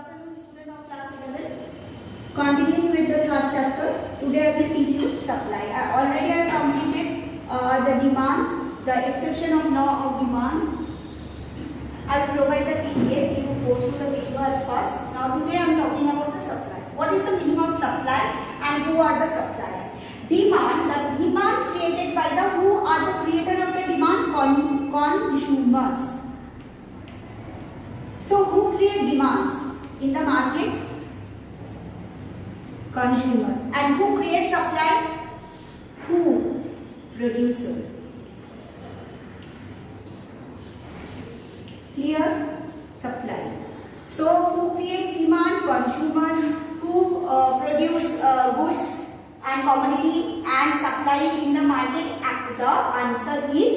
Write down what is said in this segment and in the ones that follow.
afternoon, student of class 11. Continuing with the third chapter, today I will teach you supply. Already I completed the demand, the exception of law of demand. I will provide the PDF. You will go through the paper first. Now today I am talking about the supply. What is the meaning of supply and who are the supplier? Demand, the demand created by the who are the creator of the demand? Consumers. So who create demands in the market? Consumer. And who creates supply? Who? Producer. Clear? Supply. So who creates demand? Consumer. Who produce goods and commodity and supply it in the market? The answer is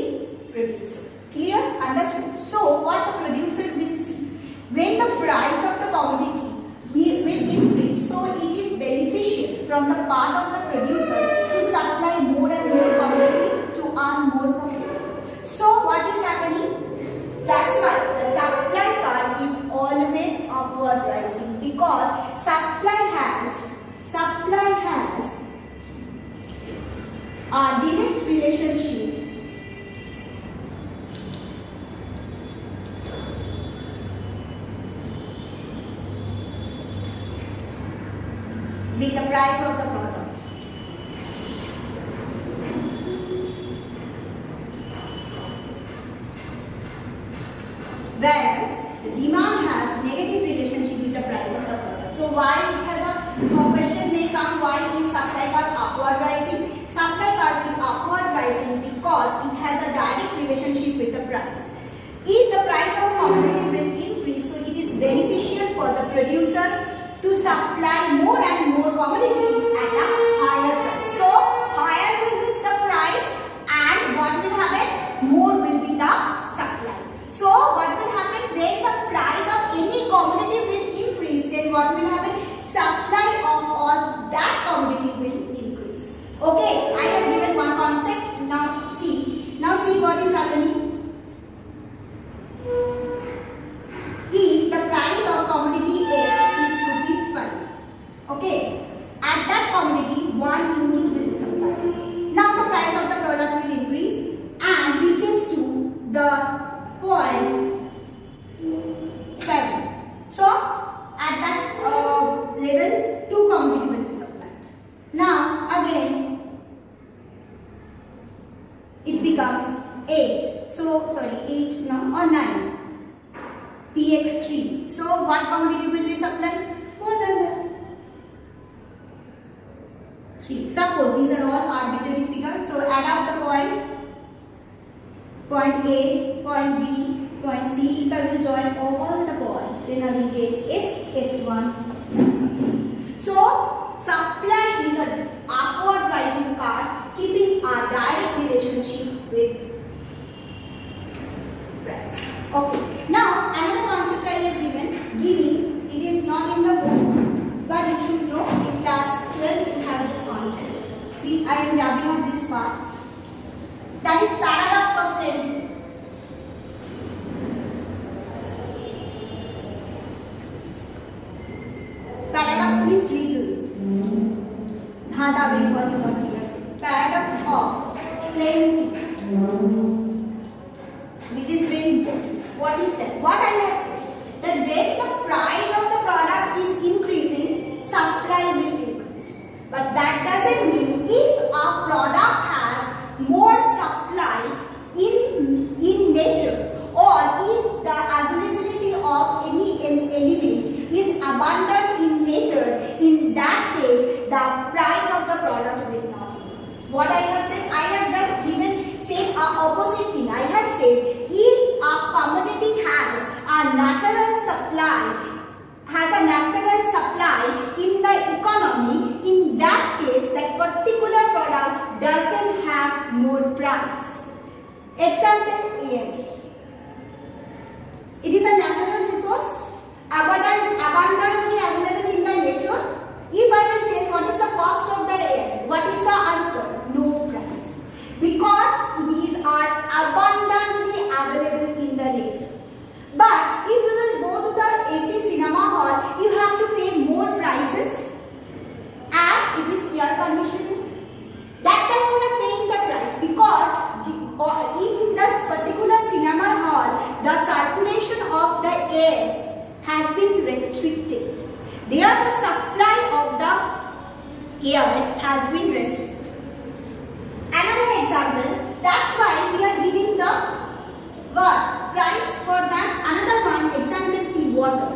producer. Clear? Understood? So what the producer will see? When the price of the commodity will increase, so it is beneficial from the part of the producer to supply more and more commodity to earn more profit. So what is happening? That's why the supply curve is always upward rising, because supply has a direct relationship with the price of the product. Whereas the demand has negative relationship with the price of the product. So why it has a question may come, why is supply curve upward rising? Supply curve is upward rising because it has a direct relationship with the price. If the price of a commodity will increase, so it is beneficial for the producer to supply more and more commodity at a higher price. So higher will be the price and what will happen? More will be the supply. So what will happen when the price of any commodity will increase? Then what will happen? Supply of all that commodity will increase. Okay, I have given one concept. Now see what is happening. If the price of commodity X is Rs 5, okay, at that commodity 1 unit will be supplied. Now the price of the product will increase and reaches to the point 7. So at that level 2 commodity will be supplied. Now again it becomes 8. So sorry, 8 now or 9. Px3. So what commodity will be supplied? More than that. 3. Suppose these are all arbitrary figures. So add up the point A, point B, point C. If I will join all the points, then I will get S1 supply. So supply is an upward rising curve, keeping a direct relationship with price. Okay. Now another concept I have given, giving, it is not in the book, but you should know in class 12 you have this concept. See, I am wrapping up this part. That is paradox of Tennyson. Paradox means riddle. Dhada will call you what we are saying. Paradox of plenty. It is very important. What is that? What I have said, that when the price of the product is increasing, supply will increase. But that doesn't mean if a product has more supply in nature, or if the availability of any element is abundant in nature, in that case the price of the product will not increase. What I have said, I have just said a opposite thing. I have said if a commodity has a natural supply in the economy, in that case that particular product doesn't have more price. Example air. It is a natural resource, abundantly available in the nature. If I will take what is the cost of the air, what is the answer? No price. Because these are abundantly available in the nature. But if you will go to the AC cinema hall, there the supply of the air has been restricted. Another example, that's why we are giving the what? Price for that. Another one example, see water.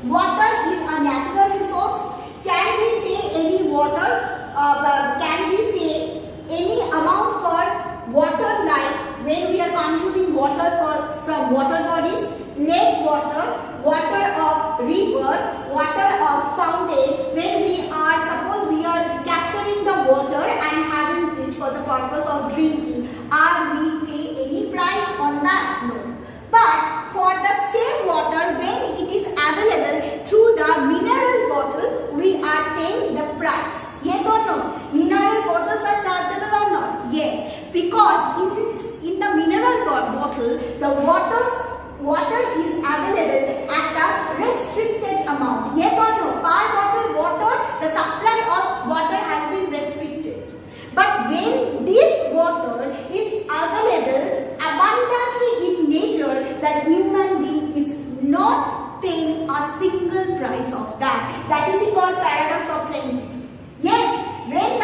Water is a natural resource. Can we pay any water? Can we pay any amount for water, like when we are consuming water from water bodies, lake water, water of river, water of fountain? When we are, suppose we are capturing the water and having it for the purpose of drinking, are we pay any price on that? No. But for the same water, when it is available through the mineral bottle, we are paying the price. Yes or no? Mineral bottles are chargeable or not? Yes. Because in the mineral bottle, the water is available at a restricted amount. Yes or no? Per bottle water, the supply of water has been restricted. But when this water is available abundantly in nature, the human being is not paying a single price of that. That is called paradox of plenty. Yes, when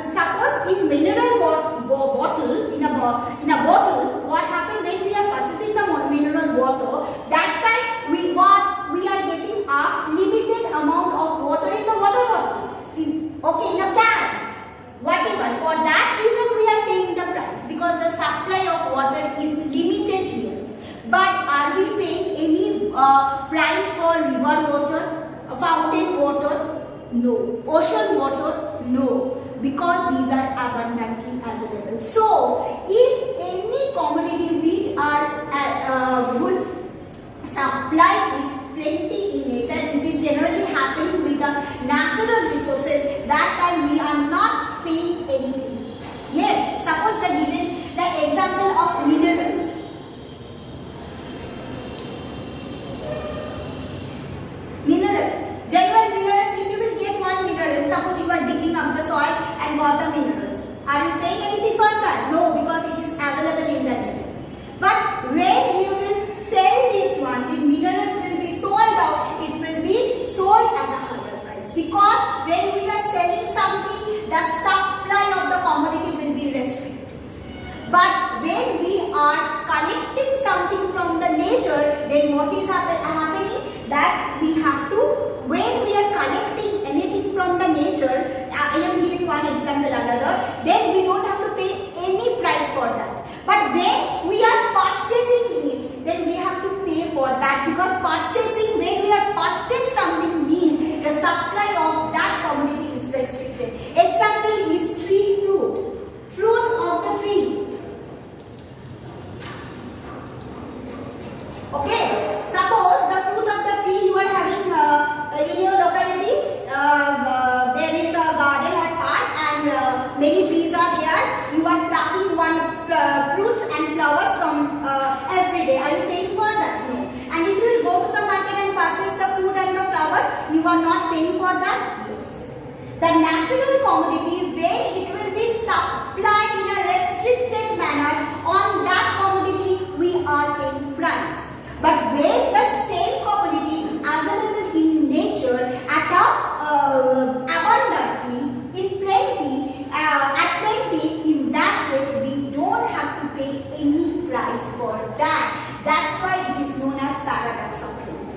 suppose in mineral bottle, in a bottle, what happened when we are purchasing the mineral water? That time we are getting a limited amount of water in the water bottle. In a can. Whatever, for that reason we are paying the price, because the supply of water is limited here. But are we paying any price for river water, fountain water? No. Ocean water? No. Because these are abundantly available. So, if any commodity whose supply is plenty in nature, it is generally happening with the natural resources, that time we are not paying anything. Yes, suppose the example of minerals. General minerals, if you will get one mineral, suppose you are digging up the soil and got the minerals. Are you paying anything for that? No, because it is available in the nature. But when you will sell this one, the minerals will be sold out, it will be sold at a higher price. Because when we are selling something, the supply of the commodity will be restricted. But when we are collecting something from the nature, then what is happening? That we have to, when we are collecting anything from the nature, I am giving one example another, then we don't have to pay any price for that. But when we are purchasing it, then we have to pay for that, because purchasing, when we are purchasing something means the supply of that commodity is restricted. Example is tree fruit. Fruit of the tree. Okay, suppose the fruit of the tree you are having in your locality, there is a garden or park and many trees are there. You are plucking fruits and flowers from every day. Are you paying for that? No. And if you will go to the market and purchase the fruit and the flowers, you are not paying for that? Yes. The natural commodity, when it will be supplied in a restricted manner, on that commodity we are paying price. But when the same commodity available in nature at abundantly, in plenty, in that case we don't have to pay any price for that. That's why it is known as paradox of plenty.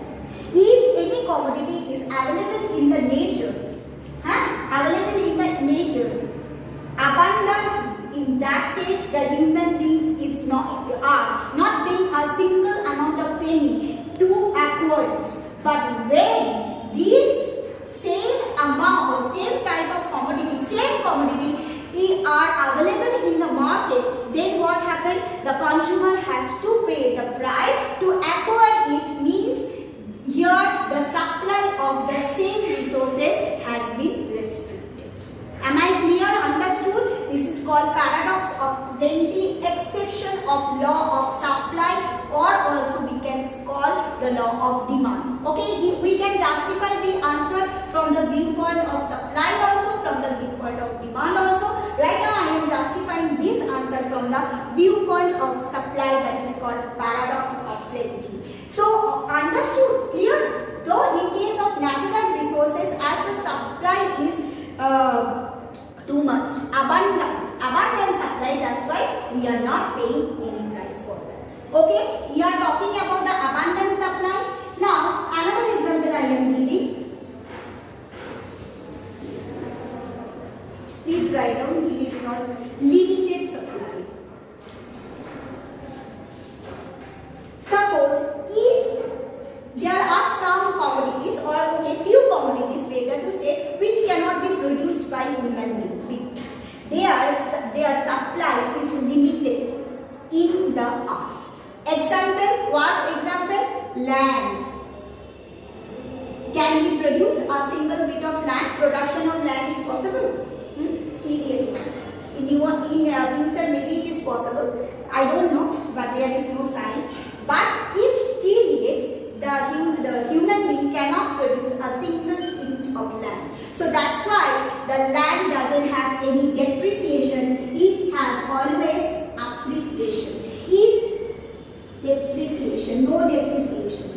If any commodity is available in the nature, abundant, in that case the human beings is not paying a single amount of penny to acquire it. But when these same amount or same type of commodity are available in the market, then what happens? The consumer has to pay the price to acquire it. Means here the supply of the same resources has been restricted. Am I clear? Understood? This is called paradox of plenty, exception of law of supply, or also we can call the law of demand. Okay, we can justify the answer from the viewpoint of supply also, from the viewpoint of demand also. Right now I am justifying this answer from the viewpoint of supply, that is called paradox of plenty. So understood? Clear? Though in case of natural resources, abundant supply. That's why we are not paying any price for that. Okay, we are talking about the abundant supply. Now another example I am giving. Please write down, here is not limited supply. Suppose if there are some commodities, or a few commodities better to say, which cannot be produced by human being. Their supply is limited in the earth. Example, what example? Land. Can we produce a single bit of land? Production of land is possible? Still yet not. In future maybe it is possible. I don't know, but there is no sign. But if still yet the human being cannot produce a single inch of land. So that's why the land doesn't have any depreciation. It has always appreciation. No depreciation.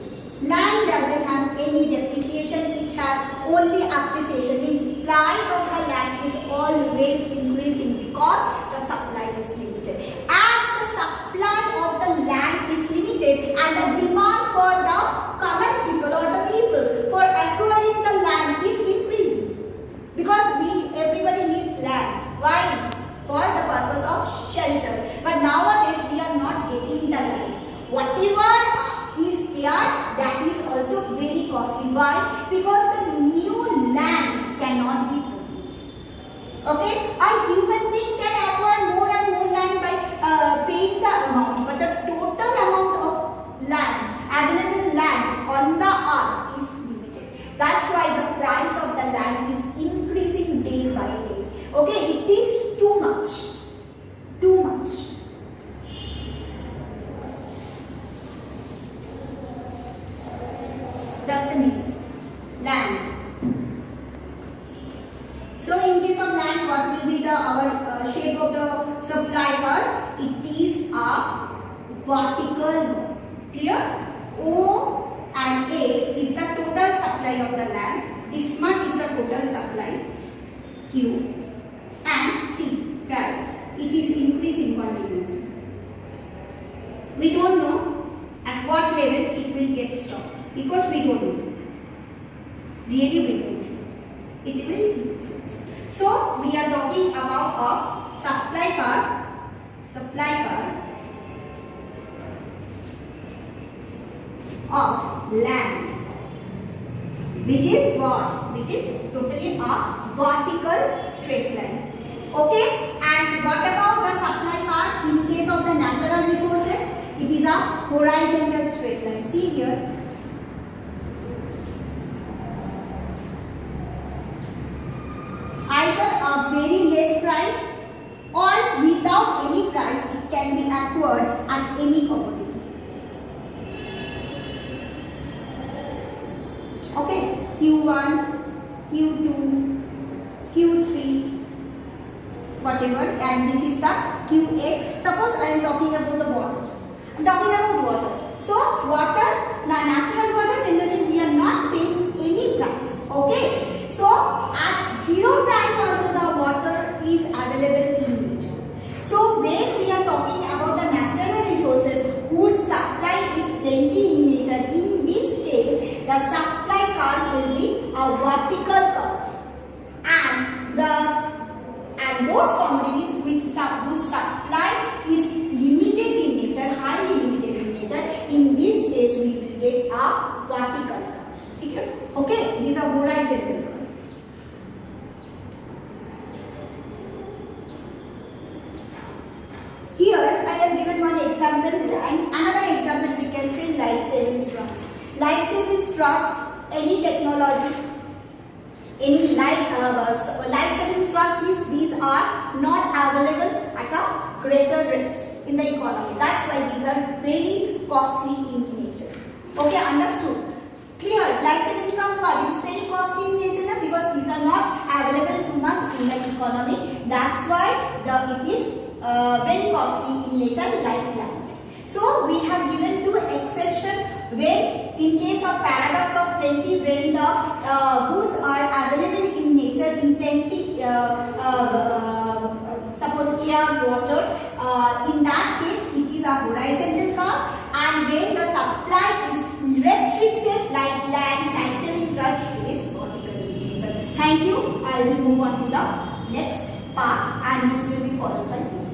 Land doesn't have any depreciation. It has only appreciation. Means price of the land is always increasing because the supply is limited. As the supply of the land is limited and the demand for the common people or the people for acquiring the land is increasing, because everybody needs land. Why? For the purpose of shelter. But nowadays we are not getting the land. Whatever is there, that is also very costly. Why? Because the new land cannot be produced. Okay, a human being can acquire more and more land by paying the amount, but the total amount of land, available land on the earth is limited. That's why the price of the land is increasing day by day. Okay, it is too much. Too much. Just a minute. Land. So in case of land, what will be our shape of the supply curve? It is a vertical. Clear? O and A is the total supply of the land. This much is the total supply. Q and C, price. It is increasing continuously. We don't know at what level it will get stopped. Because we don't know. Really we don't know. It will increase. So we are talking about a supply curve of land. Which is what? Which is totally a vertical straight line. Okay? And what about the supply curve in case of the natural resources? It is a horizontal straight line. See here. Either a very less price or without any price, it can be acquired at any commodity. Okay, Q1, Q2, Q3, whatever, and this is the Qx. Suppose I am talking about the water. I am talking about water. So water, natural water, generally we are not paying any price. Okay. So at zero price also the water is available in nature. So when we are talking about the natural resources whose supply is plenty in nature, in this case the supply curve will be a vertical curve, and those commodities whose supply is limited in nature, highly limited in nature, in this case we will get a vertical curve. Okay, it is a horizontal curve. Here I have given one example, and another example we can say life saving drugs. Life saving drugs, any technology, any life saving drugs means these are not available at a greater rate in the economy. That's why these are very costly in nature. Okay, understood? Clear? Life saving drugs are very costly in nature because these are not available too much in the economy. That's why it is very costly in nature like land. So we have given two exceptions when in case of paradox of plenty, when the goods are available in nature in plenty will move on to the next part and this will be followed by